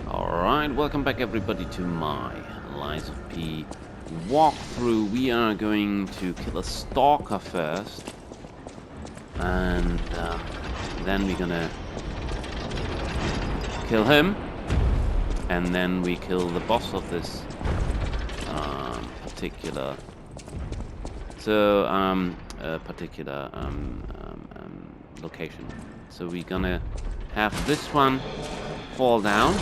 Alright, welcome back everybody to my Lies of P walkthrough. We are going to kill a stalker first. And then we're gonna kill him. And then we kill the boss of this particular location. So we're gonna have this one fall down.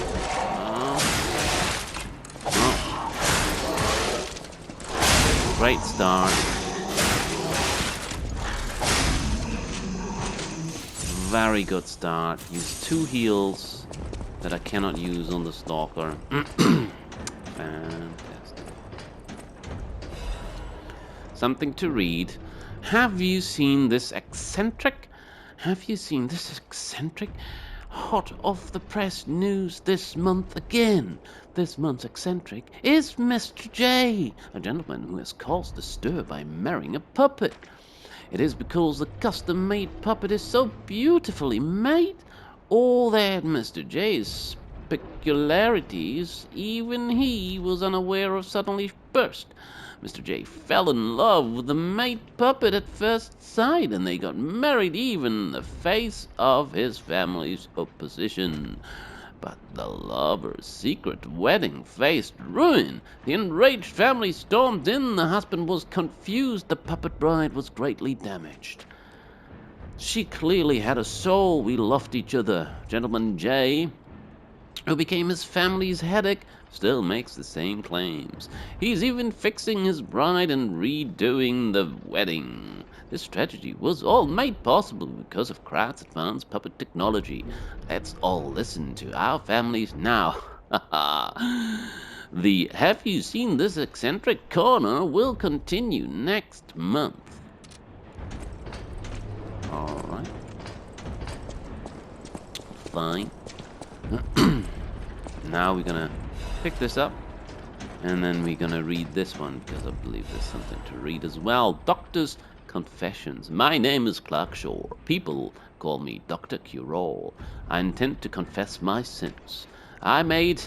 Great start. Very good start. Use 2 heals that I cannot use on the stalker. Fantastic. Something to read. Have you seen this eccentric? Have you seen this eccentric? Hot off the press news this month again. This month's eccentric is Mr. J, a gentleman who has caused a stir by marrying a puppet. It is because the custom-made puppet is so beautifully made, or that Mr. J's peculiarities even he was unaware of suddenly burst. Mr. J fell in love with the made puppet at first sight, and they got married even in the face of his family's opposition. But the lovers' secret wedding faced ruin. The enraged family stormed in, the husband was confused, the puppet bride was greatly damaged. She clearly had a soul. We loved each other. Gentleman J, who became his family's headache, still makes the same claims. He's even fixing his bride and redoing the wedding. This tragedy was all made possible because of Krat's advanced puppet technology. Let's all listen to our families now. The Have You Seen This Eccentric corner will continue next month. Alright. Fine. Now we're gonna pick this up, and then we're gonna read this one, because I believe there's something to read as well. Doctor's Confessions. My name is Clark Shore. People call me Dr. Cure-All. I intend to confess my sins. I made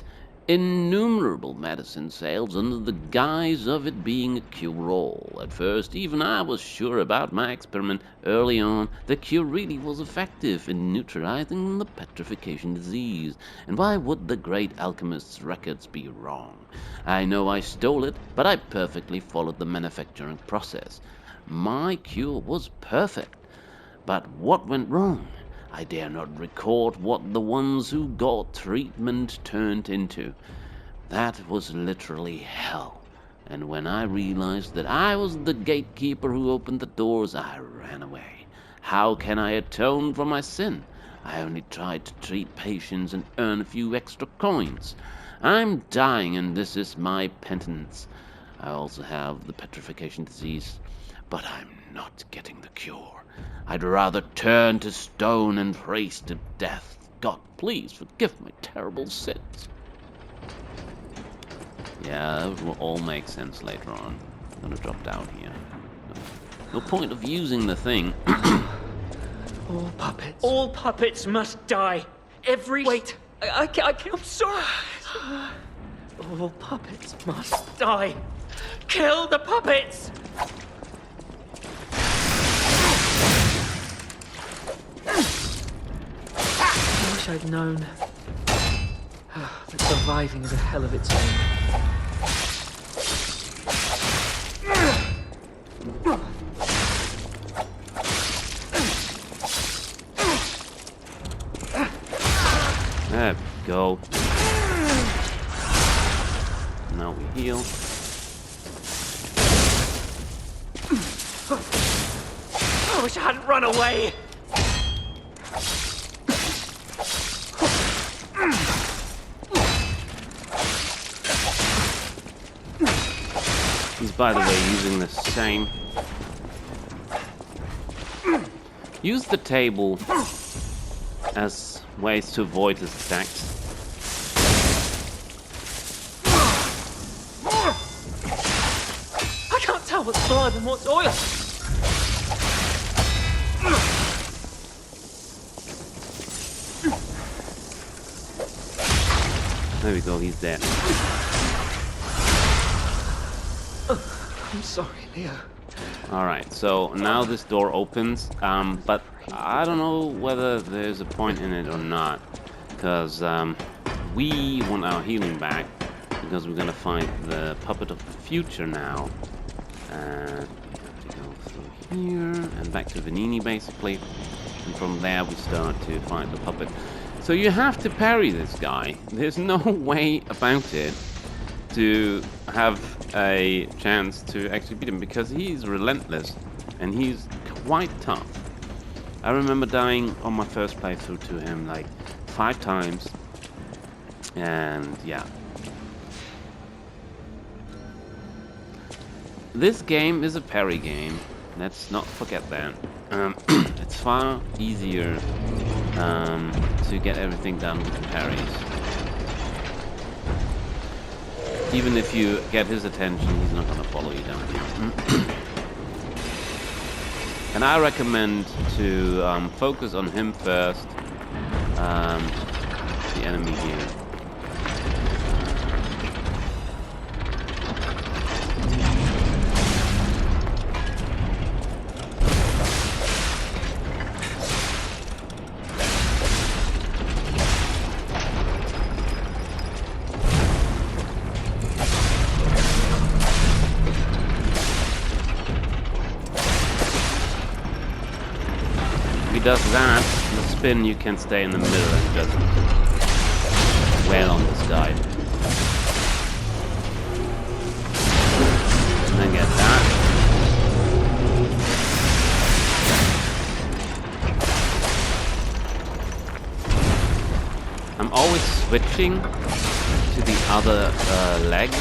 innumerable medicine sales under the guise of it being a cure-all. At first, even I was sure about my experiment. Early on, the cure really was effective in neutralizing the petrification disease. And why would the great alchemist's records be wrong? I know I stole it, but I perfectly followed the manufacturing process. My cure was perfect. But what went wrong? I dare not record what the ones who got treatment turned into. That was literally hell. And when I realized that I was the gatekeeper who opened the doors, I ran away. How can I atone for my sin? I only tried to treat patients and earn a few extra coins. I'm dying, and this is my penance. I also have the petrification disease, but I'm not getting the cure. I'd rather turn to stone and race to death. God, please forgive my terrible sins. Yeah, that will all make sense later on. I'm gonna drop down here. No point of using the thing. All puppets. All puppets must die. Every... Wait. I can't... I'm sorry. All puppets must. Must die. Kill the puppets! I wish I'd known that surviving is a hell of its own. There we go. Now we heal. I wish I hadn't run away. He's, by the way, using the same. Use the table as ways to avoid his attacks. tell what's blood and what's oil. There we go, he's dead. I'm sorry, Leo. Alright, so now this door opens, but I don't know whether there's a point in it or not. Because we want our healing back, because we're gonna find the puppet of the future now. We have to go through here and back to Vanini basically. And from there we start to find the puppet. So you have to parry this guy. There's no way about it to have a chance to actually beat him, because he's relentless and he's quite tough. I remember dying on my first playthrough to him like 5 times, and yeah. This game is a parry game, let's not forget that. It's far easier to get everything done with the parries. Even if you get his attention, he's not gonna follow you down here. And I recommend to focus on him first, the enemy here. Does that, the spin, you can stay in the middle and just wail on this guy. And then get that. I'm always switching to the other leg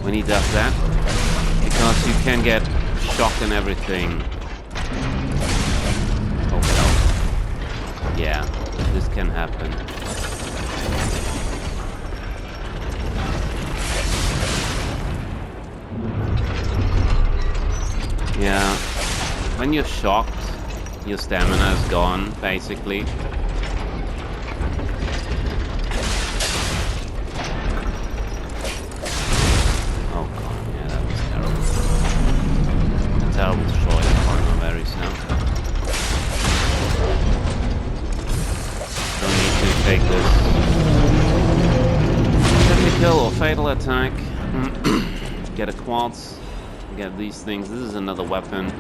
when he does that, because you can get shock and everything. Oh well. Yeah, this can happen. Yeah, when you're shocked, your stamina is gone, basically. Terrible destroy the final berries now. Don't need to take this. Technical or fatal attack. Get a quartz. Get these things. This is another weapon.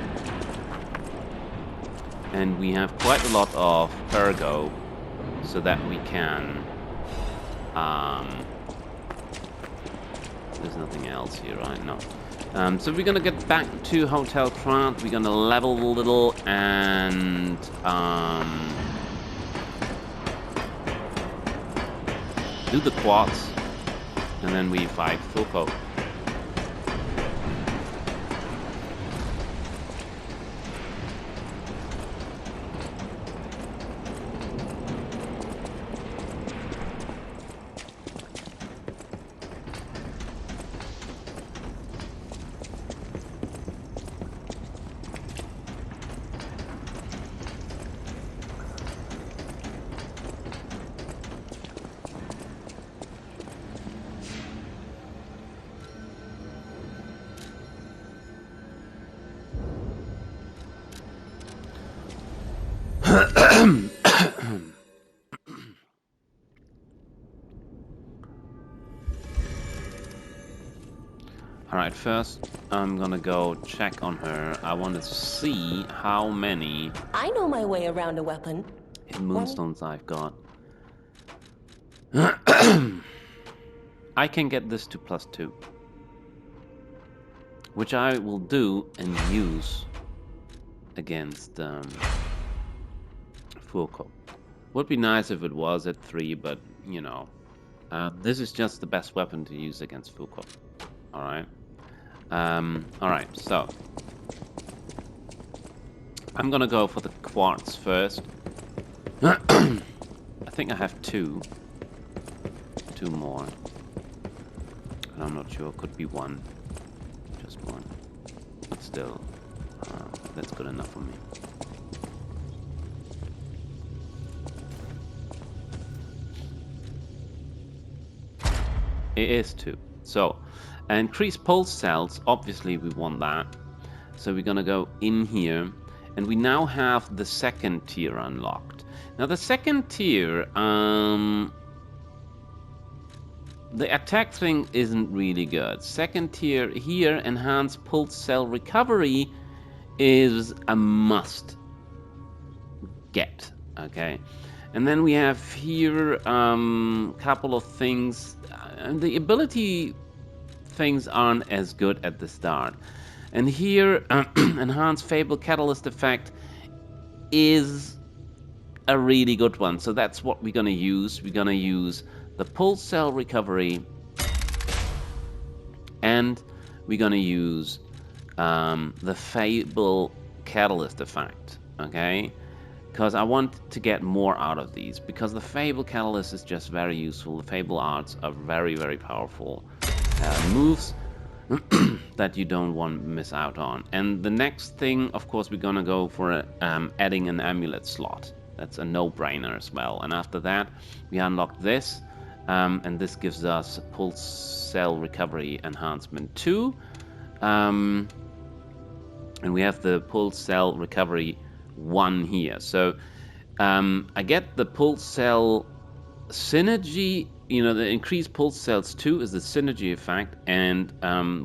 And we have quite a lot of ergo, so that we can... there's nothing else here, right? No. So we're gonna get back to Hotel Trant, we're gonna level a little, and do the quads, and then we fight Fulco. Alright, first I'm gonna go check on her. I wanted to see how many I know my way around a weapon. moonstones I've got. I can get this to +2, which I will do and use against Fulco. Would be nice if it was at 3, but you know, this is just the best weapon to use against Fulco. Alright. Alright, so I'm gonna go for the quartz first. I think I have two more. but I'm not sure. Could be one. Just one. But still, that's good enough for me. It is 2. So, increase pulse cells, obviously we want that. So we're gonna go in here, and we now have the second tier unlocked. Now the second tier, the attack thing isn't really good. Second tier here, enhanced pulse cell recovery is a must get, okay? And then we have here couple of things. The ability things aren't as good at the start. And here, enhanced Fable Catalyst effect is a really good one. So that's what we're gonna use. We're gonna use the pulse cell recovery, and we're gonna use the Fable Catalyst effect, okay? Because I want to get more out of these, because the Fable Catalyst is just very useful. The Fable arts are very, very powerful moves that you don't want to miss out on. And the next thing, of course, we're gonna go for adding an amulet slot. That's a no-brainer as well. And after that, we unlock this, and this gives us pulse cell recovery enhancement 2. And we have the pulse cell recovery 1 here. So I get the pulse cell synergy, you know, the increased pulse cells 2 is the synergy effect, and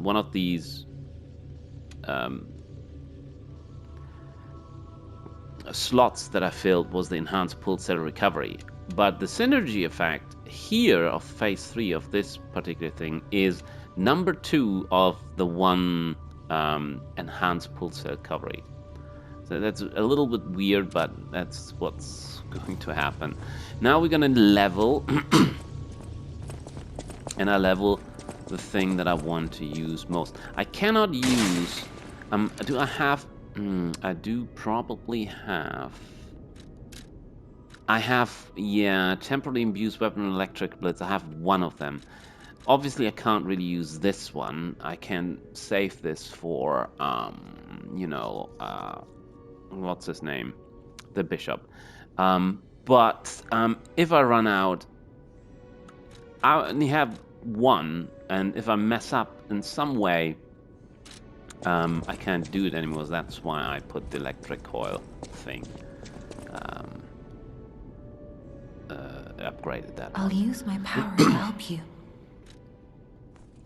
one of these slots that I filled was the enhanced pulse cell recovery. But the synergy effect here of phase 3 of this particular thing is number 2 of the one enhanced pulse cell recovery. So that's a little bit weird, but that's what's going to happen. Now we're gonna level, and I level the thing that I want to use most. I cannot use. Do I have? I do probably have. I have, yeah, temporarily imbued weapon electric blitz. I have one of them. Obviously, I can't really use this one. I can save this for, you know, what's his name? The bishop. But if I run out, I only have one, and if I mess up in some way, I can't do it anymore. That's why I put the electric coil thing. Upgraded that. I'll use my power to help you.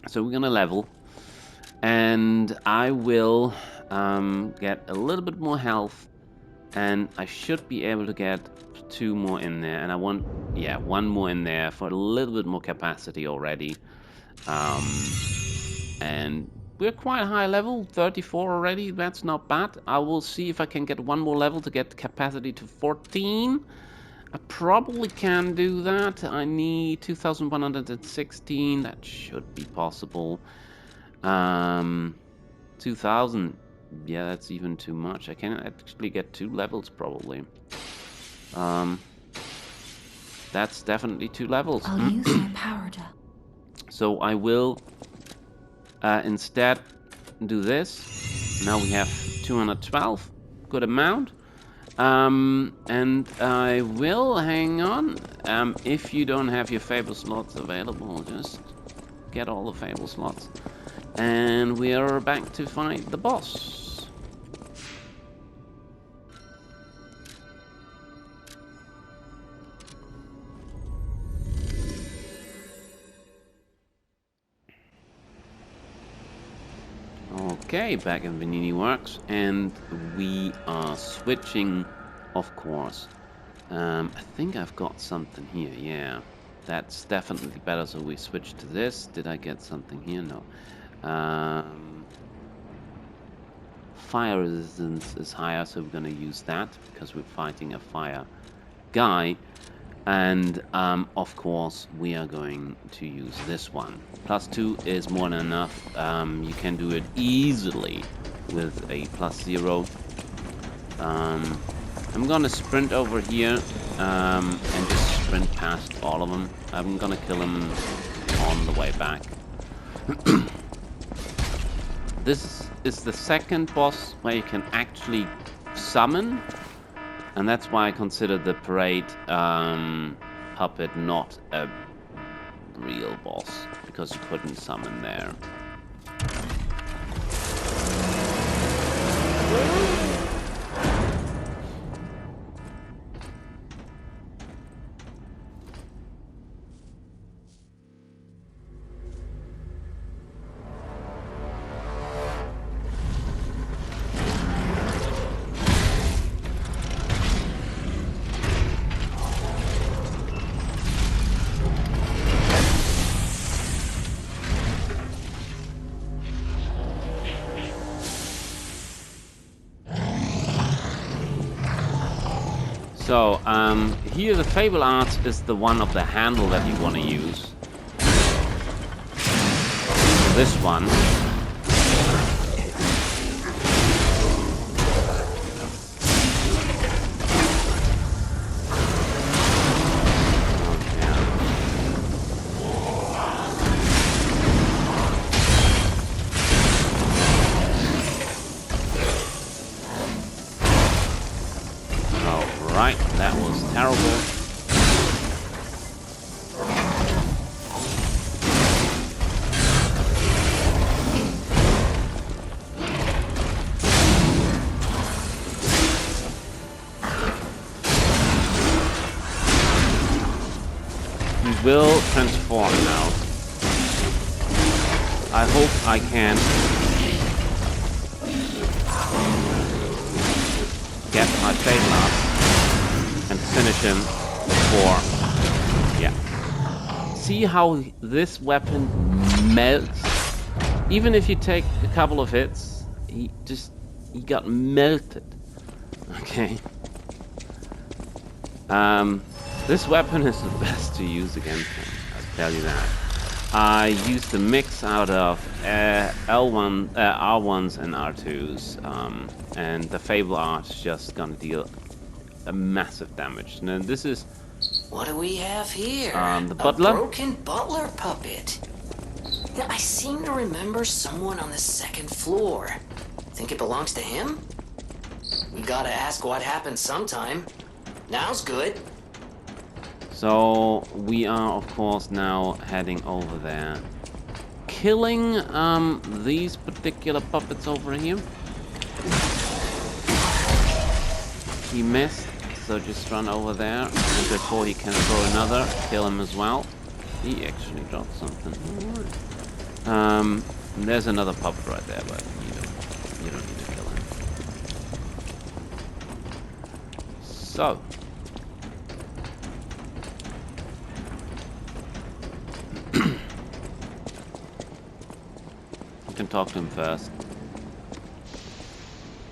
So we're gonna level, and I will get a little bit more health, and I should be able to get 2 more in there, and I want, yeah, 1 more in there for a little bit more capacity already. And we're quite high level, 34 already. That's not bad. I will see if I can get 1 more level to get capacity to 14. I probably can do that. I need 2,116. That should be possible. 2,000. Yeah, that's even too much. I can actually get 2 levels probably. That's definitely 2 levels. I'll use my power to. So I will instead do this. Now we have 212. Good amount. And I will hang on. If you don't have your Fable slots available, just get all the Fable slots. And we are back to fight the boss. Okay, back in Vanini Works, and we are switching, of course. I think I've got something here, yeah. That's definitely better, so we switch to this. Did I get something here? No. Fire resistance is higher, so we're gonna use that, because we're fighting a fire guy. And of course we are going to use this one. +2 is more than enough. You can do it easily with a +0. I'm gonna sprint over here and just sprint past all of them. I'm gonna kill them on the way back. This is the second boss where you can actually summon, and that's why I consider the parade puppet not a real boss, because you couldn't summon there. So, here the Fable Art is the one of the handle that you want to use. This one. Right, that was terrible. He will transform now. I hope I can get my Fable Art and finish him before. Yeah. See how this weapon melts? Even if you take a couple of hits, he got melted. Okay. This weapon is the best to use against him, I'll tell you that. I used a mix out of R1s and R2s, and the Fable Art is just gonna deal a massive damage. Now this is what do we have here? The butler. A broken butler puppet. Yeah, I seem to remember someone on the second floor. Think it belongs to him? We gotta ask what happened sometime. Now's good. So we are of course now heading over there, killing these particular puppets over here. He missed. So just run over there, and before he can throw another, kill him as well. He actually dropped something. Alright. There's another puppet right there, but you don't need to kill him. So. You can talk to him first.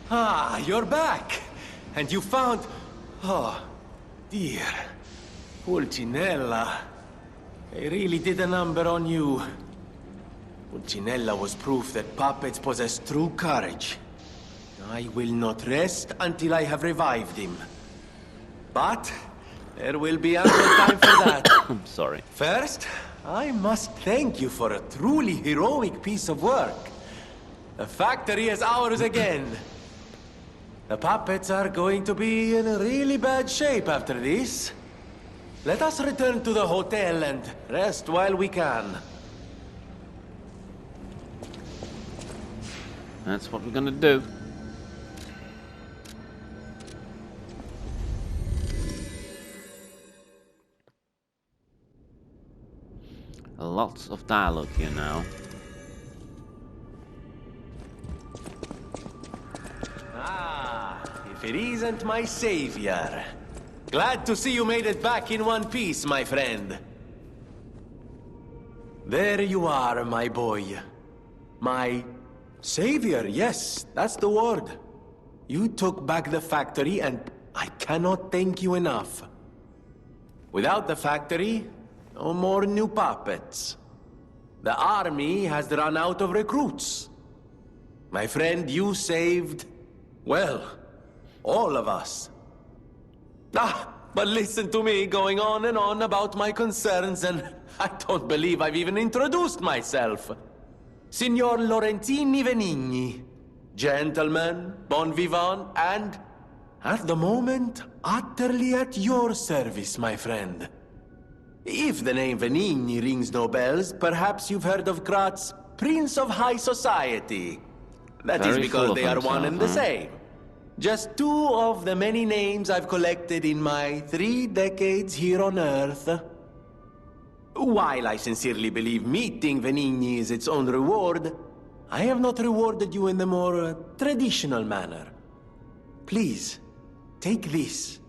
Ah, you're back! And you found... Oh, dear. Pulcinella. They really did a number on you. Pulcinella was proof that puppets possess true courage. I will not rest until I have revived him. But there will be ample time for that. I'm sorry. First, I must thank you for a truly heroic piece of work. The factory is ours again. The puppets are going to be in really bad shape after this. Let us return to the hotel and rest while we can. That's what we're gonna do. Lots of dialogue here now. Ah, if it isn't my savior. Glad to see you made it back in one piece, my friend. There you are, my boy. My savior, yes, that's the word. You took back the factory and I cannot thank you enough. Without the factory, no more new puppets. The army has run out of recruits. My friend, you saved, well, all of us. Ah, but listen to me going on and on about my concerns, and I don't believe I've even introduced myself. Signor Laurentini Venigni. Gentlemen, bon vivant, and at the moment, utterly at your service, my friend. If the name Venigni rings no bells, perhaps you've heard of Graz's Prince of High Society. That is Very because full of they are one himself, and the huh? same. Just two of the many names I've collected in my 3 decades here on Earth. While I sincerely believe meeting Venigni is its own reward, I have not rewarded you in the more traditional manner. Please, take this.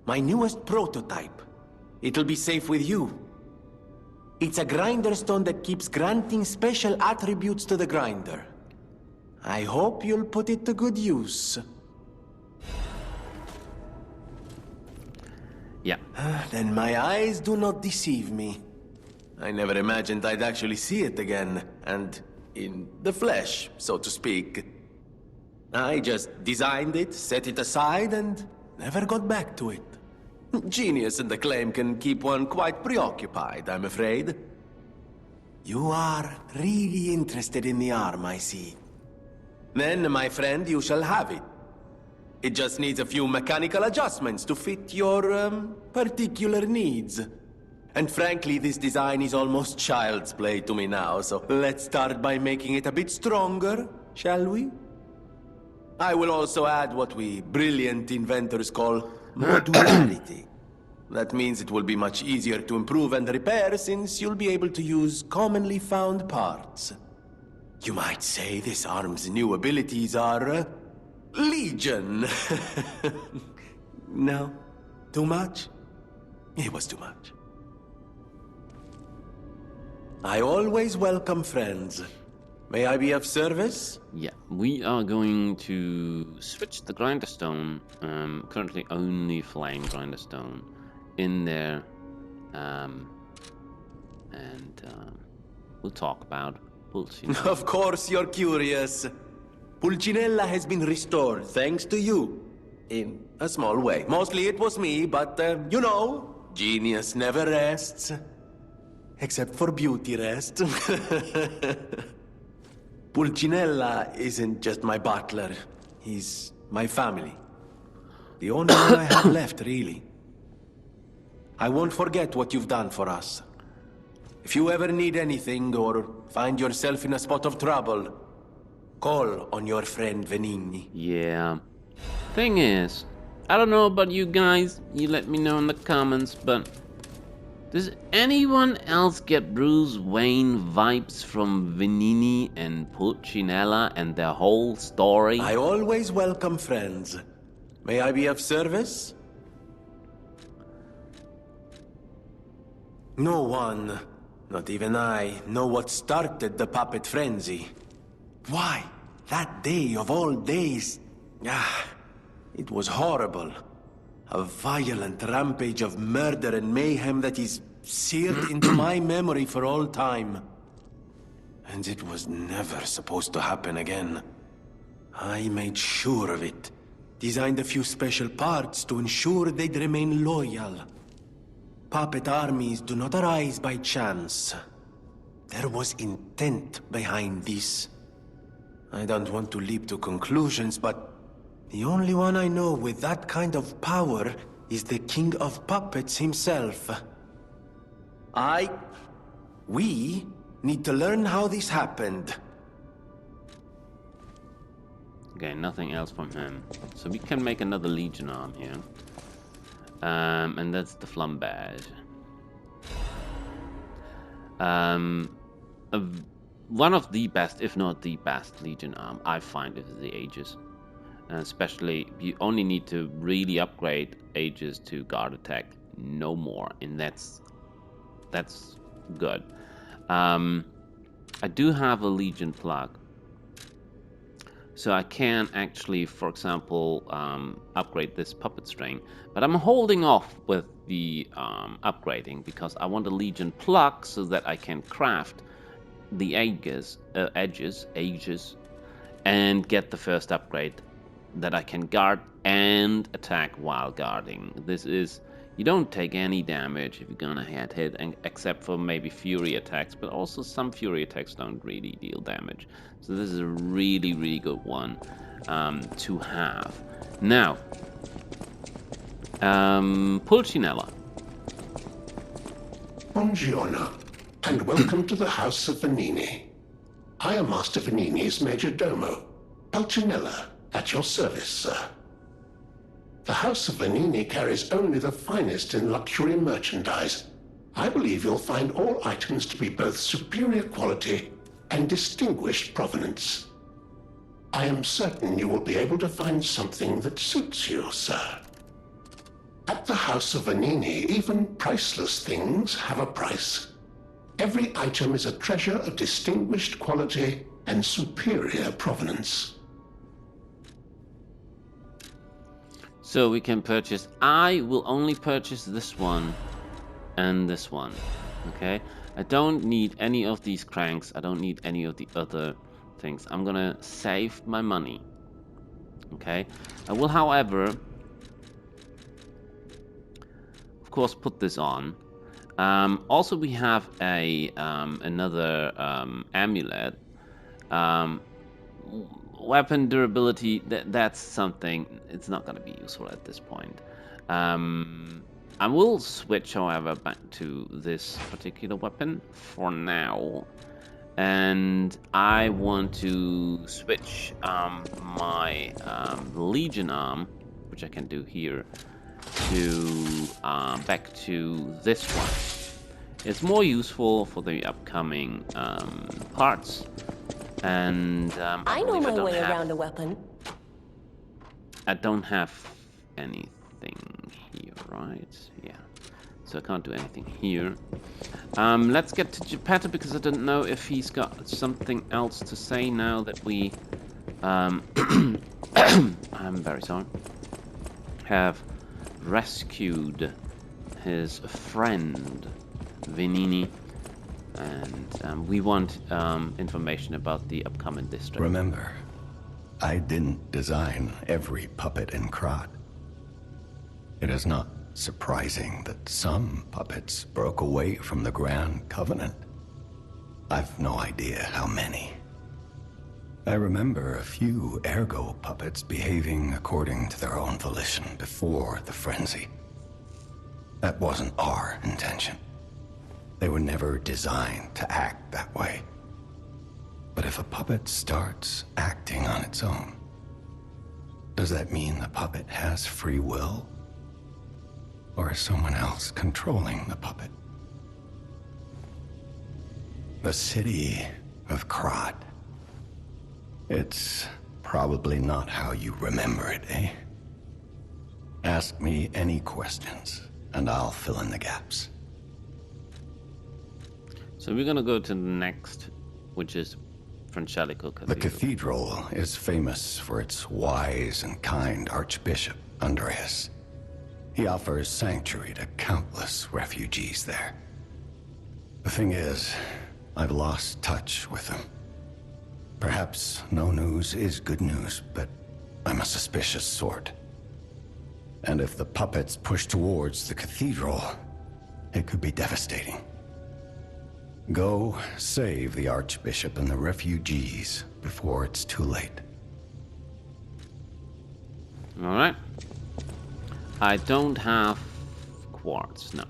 My newest prototype. It'll be safe with you. It's a grinder stone that keeps granting special attributes to the grinder. I hope you'll put it to good use. Yeah. Then my eyes do not deceive me. I never imagined I'd actually see it again, and in the flesh, so to speak. I just designed it, set it aside, and never got back to it. Genius and acclaim can keep one quite preoccupied, I'm afraid. You are really interested in the arm, I see. Then, my friend, you shall have it. It just needs a few mechanical adjustments to fit your, particular needs. And frankly, this design is almost child's play to me now, so let's start by making it a bit stronger, shall we? I will also add what we brilliant inventors call modularity. That means it will be much easier to improve and repair since you'll be able to use commonly found parts. You might say this arm's new abilities are, legion. No? Too much? It was too much. I always welcome friends. May I be of service? Yeah, we are going to switch the grinder stone, currently only flame grinder stone, in there, and we'll talk about Pulcinella. Of course you're curious. Pulcinella has been restored thanks to you. In a small way. Mostly it was me, but, you know, genius never rests. Except for beauty rest. Pulcinella isn't just my butler. He's my family. The only one I have left, really. I won't forget what you've done for us. If you ever need anything or find yourself in a spot of trouble, call on your friend Venigni. Yeah. Thing is, I don't know about you guys, you let me know in the comments, but does anyone else get Bruce Wayne vibes from Venigni and Pulcinella and their whole story? I always welcome friends. May I be of service? No one, not even I, know what started the puppet frenzy. Why? That day of all days. It was horrible. A violent rampage of murder and mayhem that is seared into my memory for all time. And it was never supposed to happen again. I made sure of it. Designed a few special parts to ensure they'd remain loyal. Puppet armies do not arise by chance. There was intent behind this. I don't want to leap to conclusions, but the only one I know with that kind of power is the King of Puppets himself. We need to learn how this happened. Okay, nothing else from him. So we can make another Legion arm here. And that's the Flambage. One of the best, if not the best, Legion arm I find is the Aegis. Especially, you only need to really upgrade Aegis to guard attack, no more, and that's good. I do have a Legion plug, so I can actually, for example, upgrade this puppet string, but I'm holding off with the upgrading because I want a Legion plug so that I can craft the edges, and get the first upgrade that I can guard and attack while guarding. This is You don't take any damage if you're gonna get hit, except for maybe fury attacks, but also some fury attacks don't really deal damage. So this is a really, really good one to have. Now, Pulcinella. Buongiorno, and welcome to the House of Vanini. I am Master Vanini's Major Domo, Pulcinella, at your service, sir. The House of Vanini carries only the finest in luxury merchandise. I believe you'll find all items to be both superior quality and distinguished provenance. I am certain you will be able to find something that suits you, sir. At the House of Vanini, even priceless things have a price. Every item is a treasure of distinguished quality and superior provenance. So we can purchase, I will only purchase this one and this one, okay? I don't need any of these cranks, I don't need any of the other things. I'm gonna save my money, okay? I will, however, of course, put this on. Also, we have a another amulet. Weapon durability, that's something, it's not going to be useful at this point. I will switch, however, back to this particular weapon for now. And I want to switch my Legion arm, which I can do here, to back to this one. It's more useful for the upcoming parts. And I know my way around a weapon. I don't have anything here, right? Yeah. So I can't do anything here. Let's get to GilpHunter because I don't know if he's got something else to say now that we I'm very sorry. Have rescued his friend Vanini. And we want information about the upcoming district. Remember, I didn't design every puppet in Krat. It is not surprising that some puppets broke away from the Grand Covenant. I've no idea how many. I remember a few Ergo puppets behaving according to their own volition before the frenzy. That wasn't our intention. They were never designed to act that way. But if a puppet starts acting on its own, does that mean the puppet has free will? Or is someone else controlling the puppet? The city of Krat. It's probably not how you remember it, eh? Ask me any questions, and I'll fill in the gaps. So we're gonna go to the next, which is Francesco Cathedral. The cathedral is famous for its wise and kind Archbishop, Andreas. He offers sanctuary to countless refugees there. The thing is, I've lost touch with him. Perhaps no news is good news, but I'm a suspicious sort. And if the puppets push towards the cathedral, it could be devastating. Go save the Archbishop and the refugees before it's too late. Alright. I don't have quartz, no.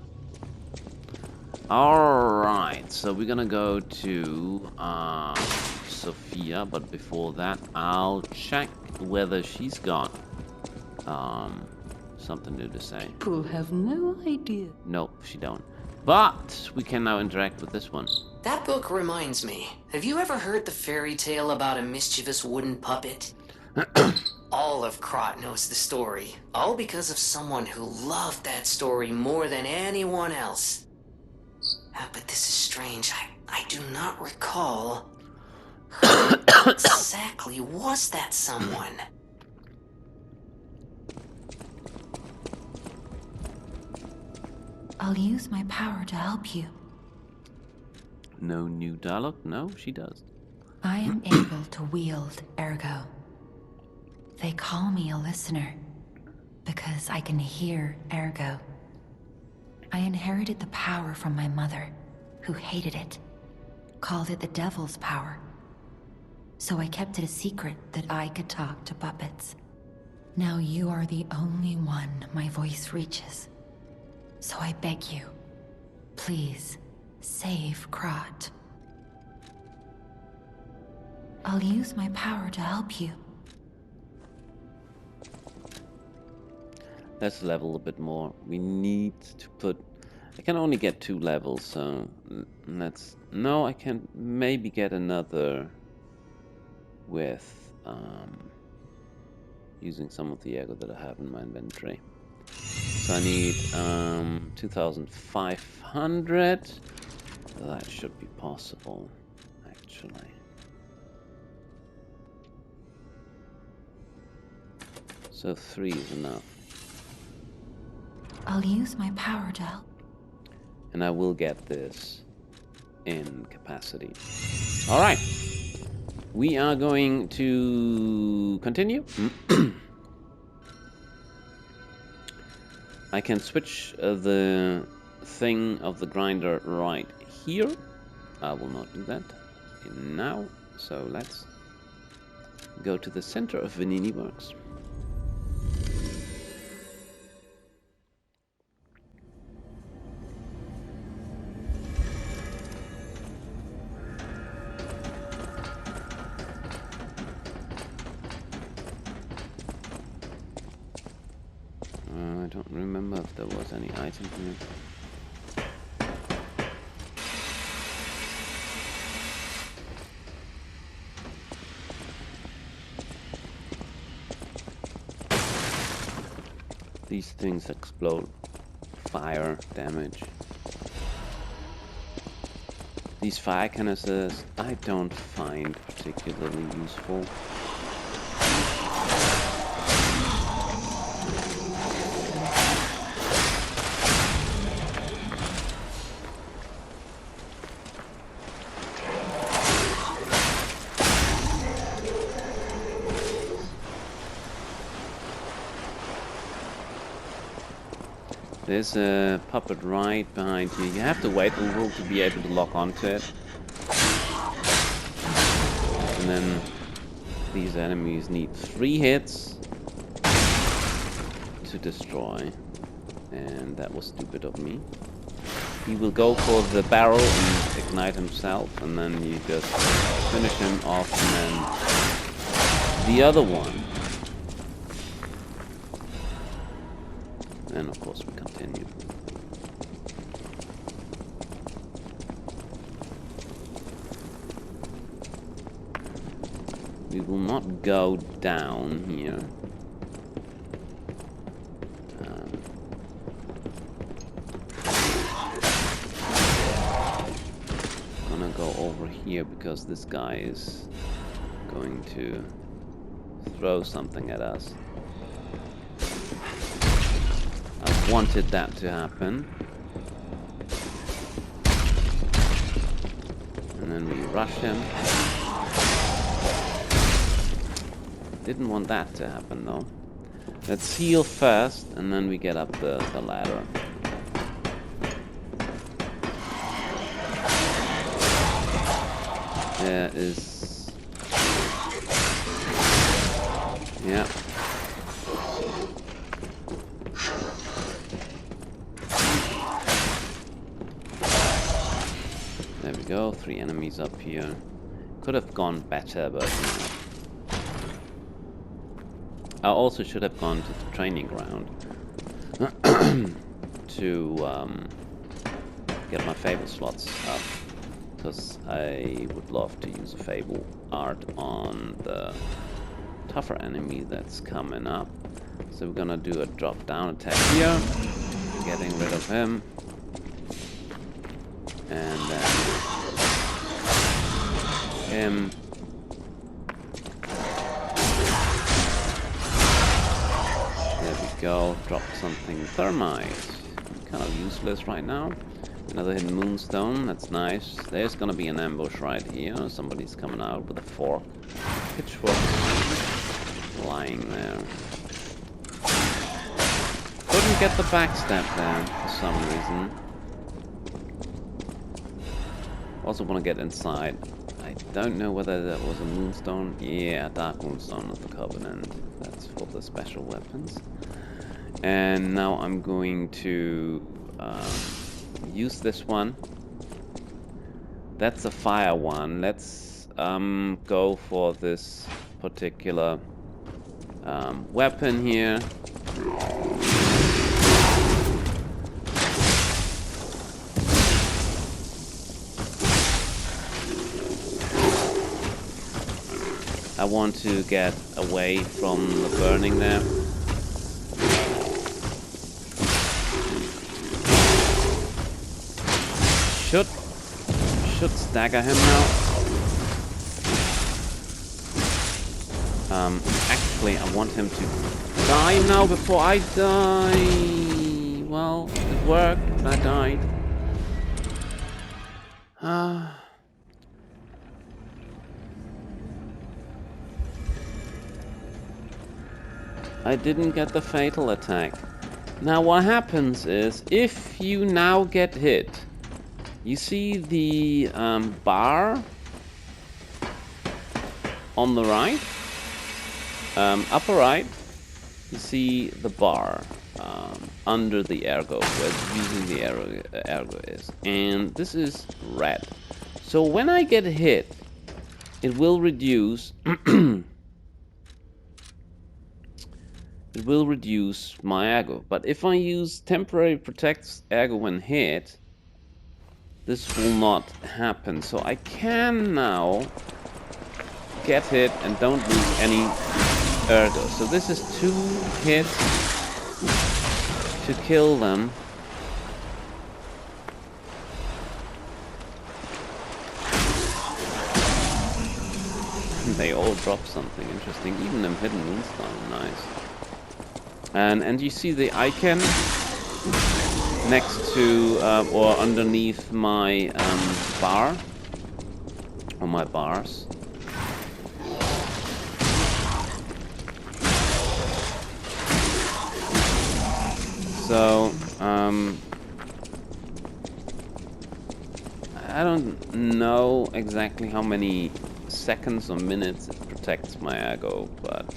Alright, so we're gonna go to Sophia, but before that I'll check whether she's got something new to say. People have no idea. Nope, she don't. But we can now interact with this one. That book reminds me. Have you ever heard the fairy tale about a mischievous wooden puppet? All of Krat knows the story. All because of someone who loved that story more than anyone else. But this is strange. I do not recall. Who exactly was that someone? I'll use my power to help you. No new dialogue? No, she does. I am able to wield Ergo. They call me a listener because I can hear Ergo. I inherited the power from my mother, who hated it. Called it the devil's power. So I kept it a secret that I could talk to puppets. Now you are the only one my voice reaches. So I beg you, please, save Krat. I'll use my power to help you. Let's level a bit more. We need to put... I can only get 2 levels, so let's... No, I can maybe get another with using some of the ego that I have in my inventory. So I need 2,500. That should be possible, actually. So 3 is enough. I'll use my power to help. And I will get this in capacity. Alright. We are going to continue. I can switch the thing of the grinder right here. I will not do that now. So let's go to the center of Venini Works. I don't remember if there was any item here. These things explode. Fire damage. These fire canisters I don't find particularly useful. There's a puppet right behind you. You have to wait a little to be able to lock onto it. And then these enemies need 3 hits to destroy. And that was stupid of me. He will go for the barrel and ignite himself, and then you just finish him off, and then the other one. And of course we continue. We will not go down here. Gonna go over here because this guy is going to throw something at us. Wanted that to happen. And then we rush him. Didn't want that to happen though. Let's heal first and then we get up the ladder. There is... Yeah. There we go, 3 enemies up here. Could have gone better, but you know. I also should have gone to the training ground to get my Fable slots up, because I would love to use a Fable art on the tougher enemy that's coming up. So we're gonna do a drop down attack here, getting rid of him. And then him. There we go. Drop something thermite. Kind of useless right now. Another hidden moonstone. That's nice. There's gonna be an ambush right here. Somebody's coming out with a fork. Pitchfork lying there. Couldn't get the backstab there for some reason. Also want to get inside. I don't know whether that was a moonstone. Yeah, dark moonstone of the Covenant. That's for the special weapons. And now I'm going to use this one. That's a fire one. Let's go for this particular weapon here. I want to get away from the burning there. Should stagger him now. Actually, I want him to die now before I die. Well, it worked. I died. I didn't get the fatal attack. Now what happens is, if you now get hit, you see the bar on the right, upper right, you see the bar under the ergo, where using the ergo is. And this is red. So when I get hit, it will reduce it will reduce my ergo. But if I use temporary protects ergo when hit, this will not happen. So I can now get hit and don't lose any ergo. So this is 2 hits to kill them. They all drop something interesting. Even them hidden moonstone, nice. And you see the icon next to or underneath my bar, or my bars. So I don't know exactly how many seconds or minutes it protects my ergo, but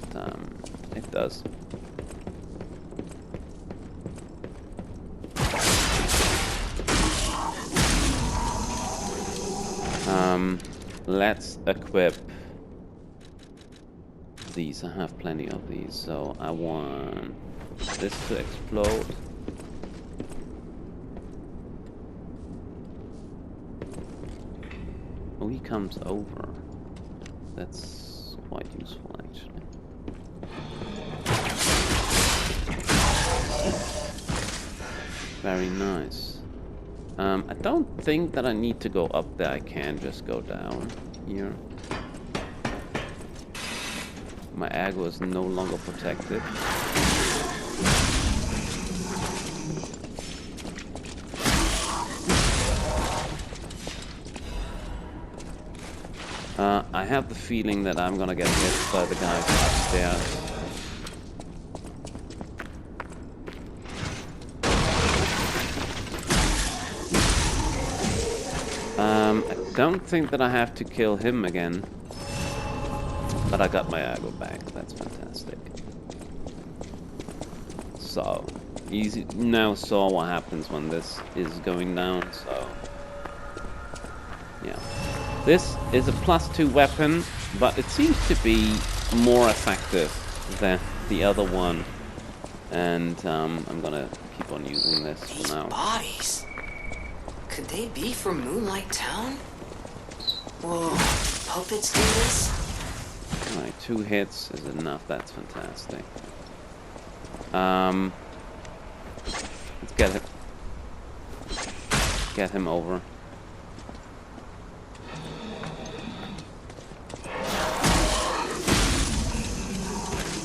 it does. Let's equip these. I have plenty of these, so I want this to explode. Oh, he comes over. That's quite useful, actually. Very nice. I don't think that I need to go up there. I can just go down here. My ergo is no longer protected. I have the feeling that I'm gonna get hit by the guys upstairs. I don't think that I have to kill him again, but I got my ergo back. That's fantastic. So, you now saw what happens when this is going down, so yeah. This is a +2 weapon, but it seems to be more effective than the other one, and I'm gonna keep on using this for now. Bodies? Could they be from Moonlight Town? Whoa, puppets do this? Alright, 2 hits is enough. That's fantastic. Let's get him over.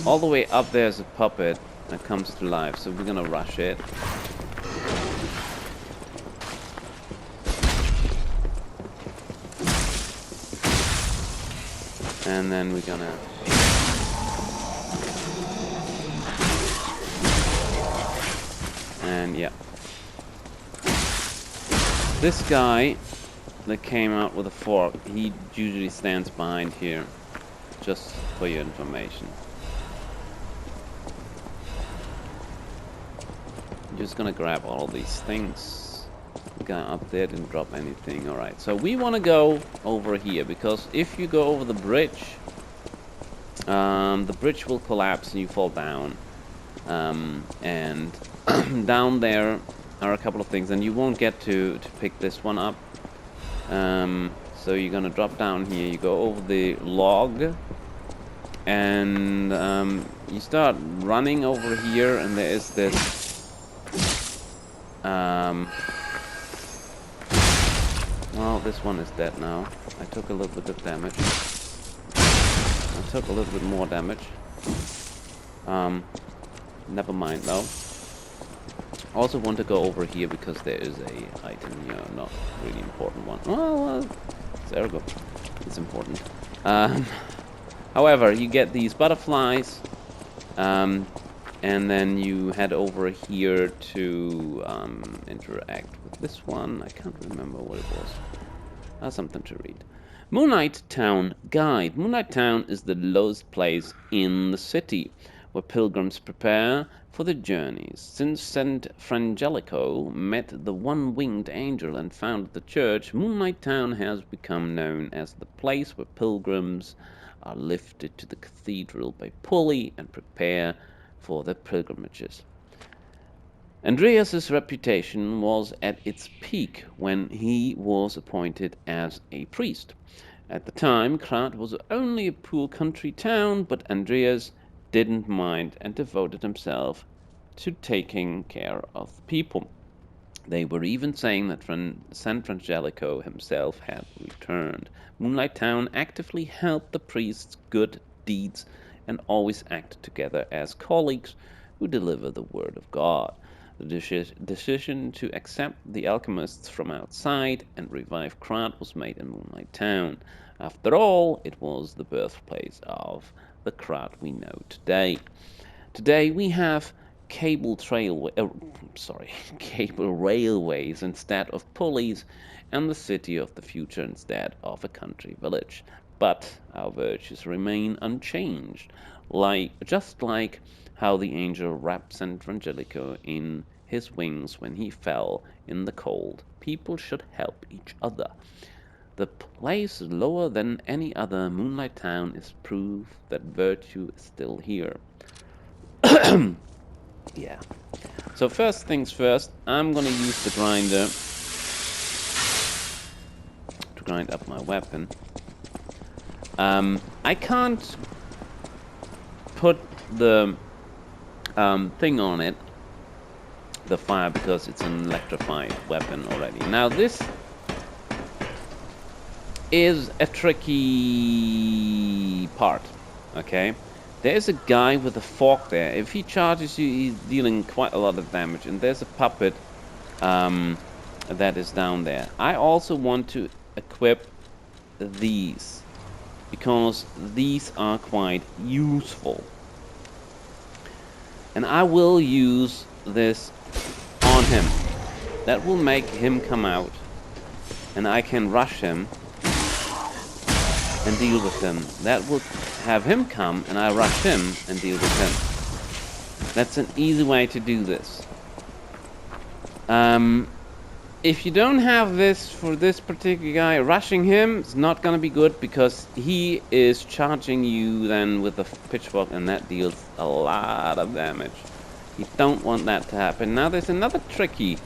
All the way up there's a puppet that comes to life, so we're gonna rush it. And then we're gonna and yeah. This guy that came out with a fork, he usually stands behind here. Just for your information. I'm just gonna grab all these things. The guy up there didn't drop anything. Alright, so we want to go over here, because if you go over the bridge will collapse and you fall down. And down there are a couple of things, and you won't get to pick this one up. So you're gonna drop down here, you go over the log, and you start running over here, and there is this well, this one is dead now. I took a little bit of damage. I took a little bit more damage. Never mind though. Also want to go over here because there is a item here, not really important one. Well, there we go. It's important. However, you get these butterflies, and then you head over here to interact with this one. I can't remember what it was. Something to read. Moonlight Town Guide. Moonlight Town is the lowest place in the city, where pilgrims prepare for the journeys. Since Saint Frangelico met the one-winged angel and founded the church, Moonlight Town has become known as the place where pilgrims are lifted to the cathedral by pulley and prepare for their pilgrimages. Andreas's reputation was at its peak when he was appointed as a priest. At the time, Krat was only a poor country town, but Andreas didn't mind and devoted himself to taking care of the people. They were even saying that San Frangelico himself had returned. Moonlight Town actively helped the priest's good deeds and always acted together as colleagues who deliver the word of God. The decision to accept the alchemists from outside and revive Krat was made in Moonlight Town. After all, it was the birthplace of the Krat we know today. Today we have cable railways instead of pulleys, and the city of the future instead of a country village. But our virtues remain unchanged, just like how the angel wrapped San Frangelico in his wings when he fell in the cold. People should help each other. The place lower than any other Moonlight Town is proof that virtue is still here. Yeah. So first things first, I'm gonna use the grinder to grind up my weapon. I can't put the thing on it, the fire, because it's an electrified weapon already. Now this is a tricky part, okay? There's a guy with a fork there. If he charges you, he's dealing quite a lot of damage. And there's a puppet that is down there. I also want to equip these, because these are quite useful. And I will use this on him. That will make him come out, and I can rush him and deal with him. That will have him come, and I rush him and deal with him. That's an easy way to do this. If you don't have this for this particular guy, rushing him is not gonna be good, because he is charging you then with a pitchfork, and that deals a lot of damage. You don't want that to happen. Now there's another tricky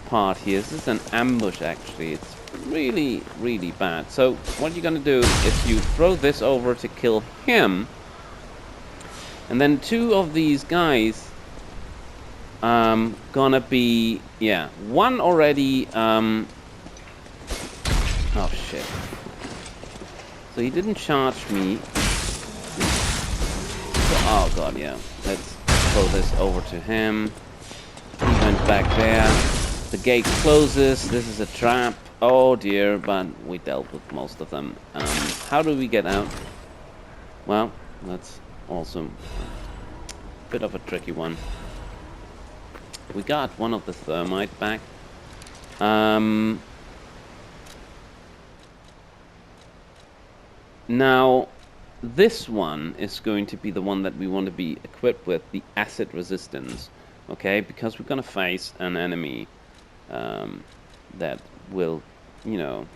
part here. This is an ambush actually. It's really, really bad. So what you're gonna do is you throw this over to kill him, and then two of these guys gonna be, yeah, one already oh shit. So he didn't charge me. So, oh god, yeah. Let's throw this over to him. He went back there. The gate closes. This is a trap. Oh dear, but we dealt with most of them. How do we get out? Well, that's also a bit of a tricky one. We got one of the thermite back. Now, this one is going to be the one that we want to be equipped with, the acid resistance, okay? Because we're going to face an enemy that will, you know...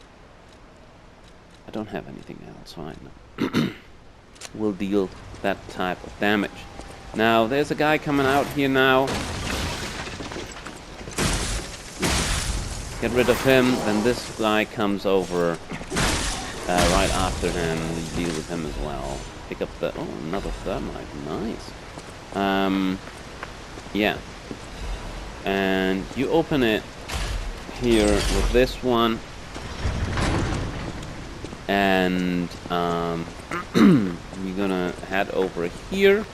I don't have anything else right now. Will deal that type of damage. Now, there's a guy coming out here now. Get rid of him, then this guy comes over right after him. We deal with him as well. Pick up the... oh, another thermite. Nice. Yeah. And you open it here with this one. And we're gonna head over here.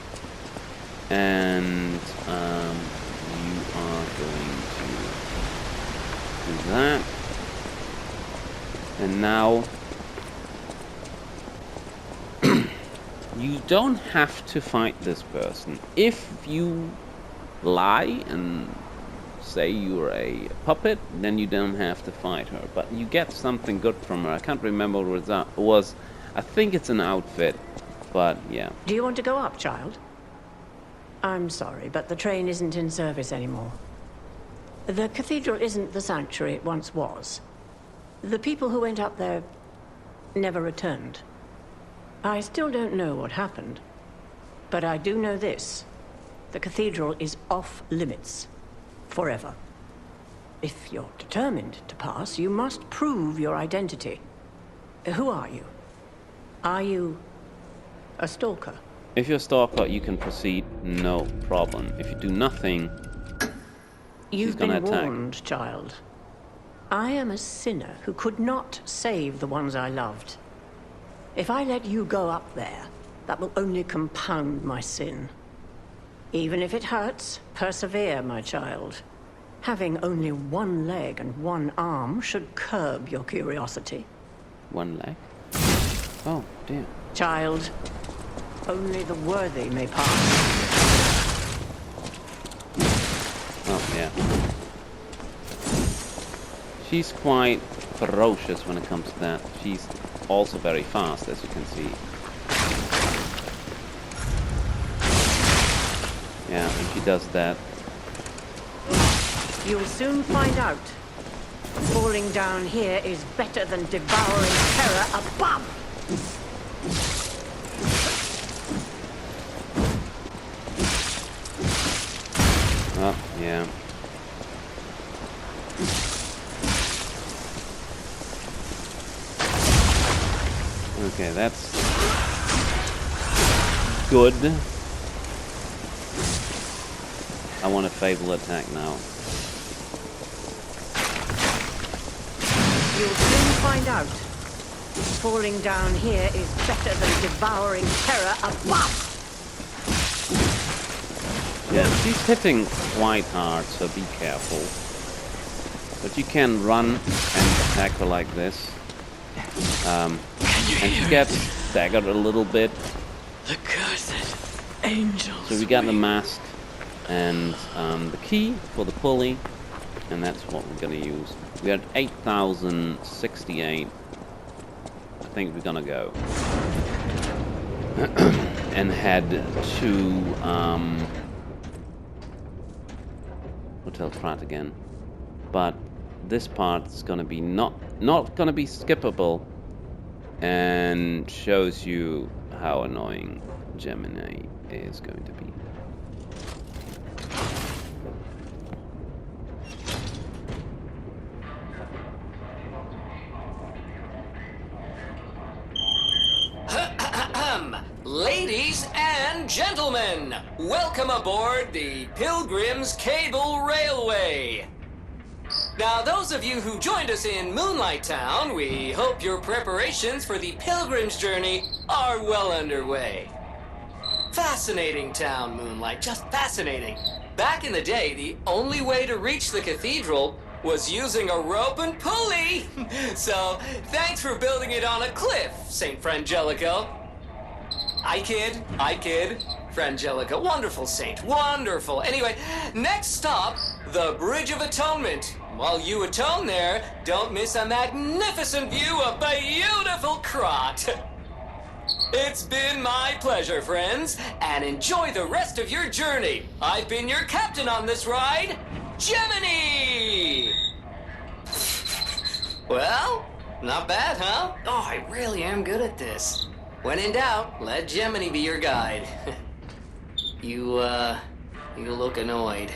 And you are going to do that. And now you don't have to fight this person. If you lie and say you're a puppet, then you don't have to fight her. But you get something good from her. I can't remember what that was. I think it's an outfit. But yeah. Do you want to go up, child? I'm sorry, but the train isn't in service anymore. The cathedral isn't the sanctuary it once was. The people who went up there never returned. I still don't know what happened, but I do know this. The cathedral is off limits. Forever. If you're determined to pass, you must prove your identity. Who are you? Are you a stalker? If you're a stalker, you can proceed, no problem. If you do nothing, You've she's gonna been attack. warned, child. I am a sinner who could not save the ones I loved. If I let you go up there, that will only compound my sin. Even if it hurts, persevere, my child. Having only one leg and one arm should curb your curiosity. One leg? Oh, dear. Child, only the worthy may pass. Oh, yeah. She's quite ferocious when it comes to that. She's also very fast, as you can see. Yeah, and she does that. You'll soon find out. Falling down here is better than devouring terror above. Oh, yeah. Okay, that's good. I want a fatal attack now. You'll soon find out. Falling down here is better than devouring terror above. Yeah, she's hitting quite hard, so be careful. But you can run and attack her like this. And she gets staggered a little bit. The cursed angels. So we got the mask and the key for the pulley, and that's what we're gonna use. We had 8,068. I think we're gonna go and head to Hotel Pratt again. But this part is gonna be not gonna be skippable, and shows you how annoying Gemini is going to be. Ladies and gentlemen, welcome aboard the Pilgrim's Cable Railway. Now, those of you who joined us in Moonlight Town, we hope your preparations for the Pilgrim's journey are well underway. Fascinating town, Moonlight, just fascinating. Back in the day, the only way to reach the cathedral was using a rope and pulley. So, thanks for building it on a cliff, St. Frangelico. I kid. Frangelica, wonderful saint, wonderful. Anyway, next stop, the Bridge of Atonement. while you atone there, don't miss a magnificent view of beautiful Krot. It's been my pleasure, friends, and enjoy the rest of your journey. I've been your captain on this ride, Gemini! Well, not bad, huh? Oh, I really am good at this. When in doubt, let Gemini be your guide. You look annoyed.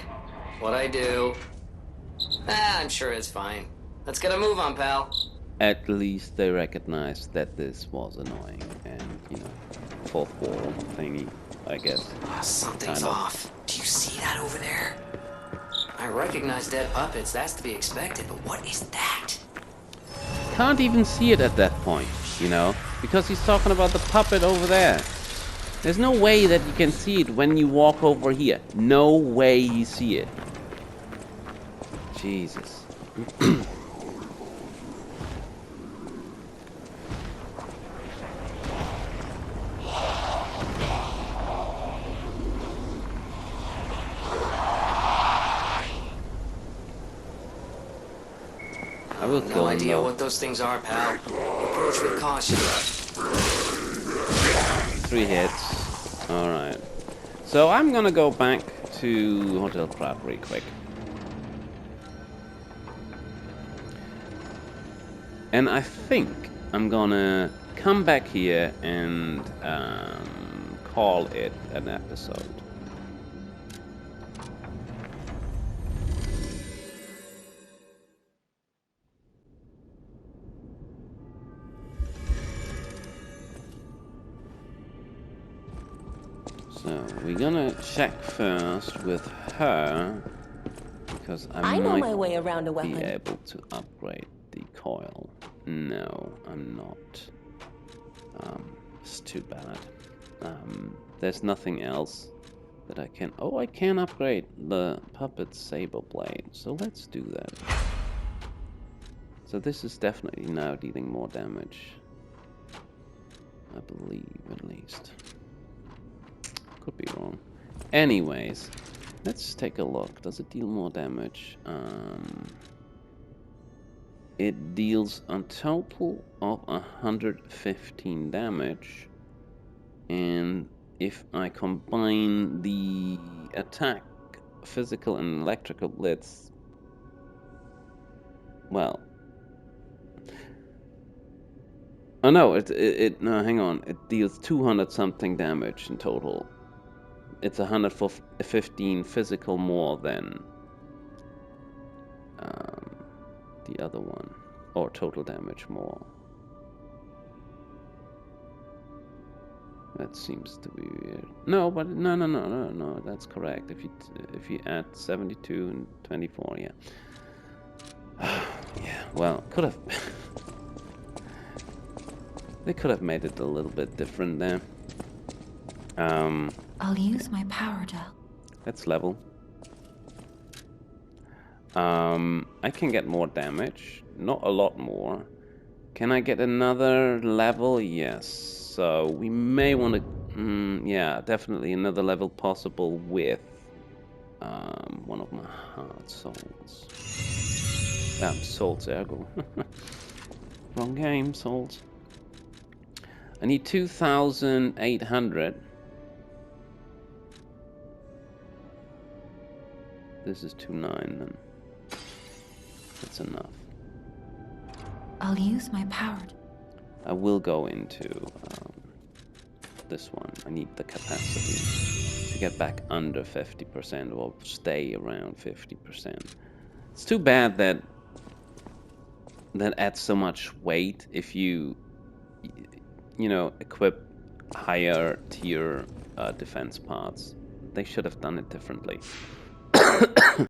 What'd I do? I'm sure it's fine. Let's get a move on, pal. At least they recognized that this was annoying, and, you know, fourth wall thingy, I guess. Something's Kind of. off. Do you see that over there? I recognize dead puppets, that's to be expected, but what is that? Can't even see it at that point, you know, because he's talking about the puppet over there. There's no way that you can see it when you walk over here. No way you see it. Jesus. I will kill No him, idea though. what those things are, pal. Approach with caution. 3 hits. Alright. So I'm gonna go back to Hotel Pratt real quick. And I think I'm gonna come back here and call it an episode. So we're gonna check first with her, because I know might my way around a be weapon. able to upgrade the coil. No, I'm not. It's too bad. There's nothing else that I can... Oh, I can upgrade the puppet saber blade, so let's do that. So this is definitely now dealing more damage. I believe, at least. Could be wrong. Anyways, let's take a look. Does it deal more damage? It deals a total of 115 damage. And if I combine the attack, physical and electrical blitz, well... Oh no, no, hang on. It deals 200 something damage in total. It's 115 physical more than the other one, or total damage more. That seems to be weird. No, but no. That's correct. If you add 72 and 24, yeah. Yeah. Well, could have. They could have made it a little bit different there. I'll use my power gel. Let's level. I can get more damage, not a lot more. Can I get another level? Yes. So we may want to, yeah, definitely another level possible with one of my heart souls. Souls ergo. Wrong game, souls. I need 2,800. This is 2.9 then. That's enough. I'll use my power. I will go into this one. I need the capacity to get back under 50% or stay around 50%. It's too bad that that adds so much weight if you know, equip higher tier defense parts. They should have done it differently.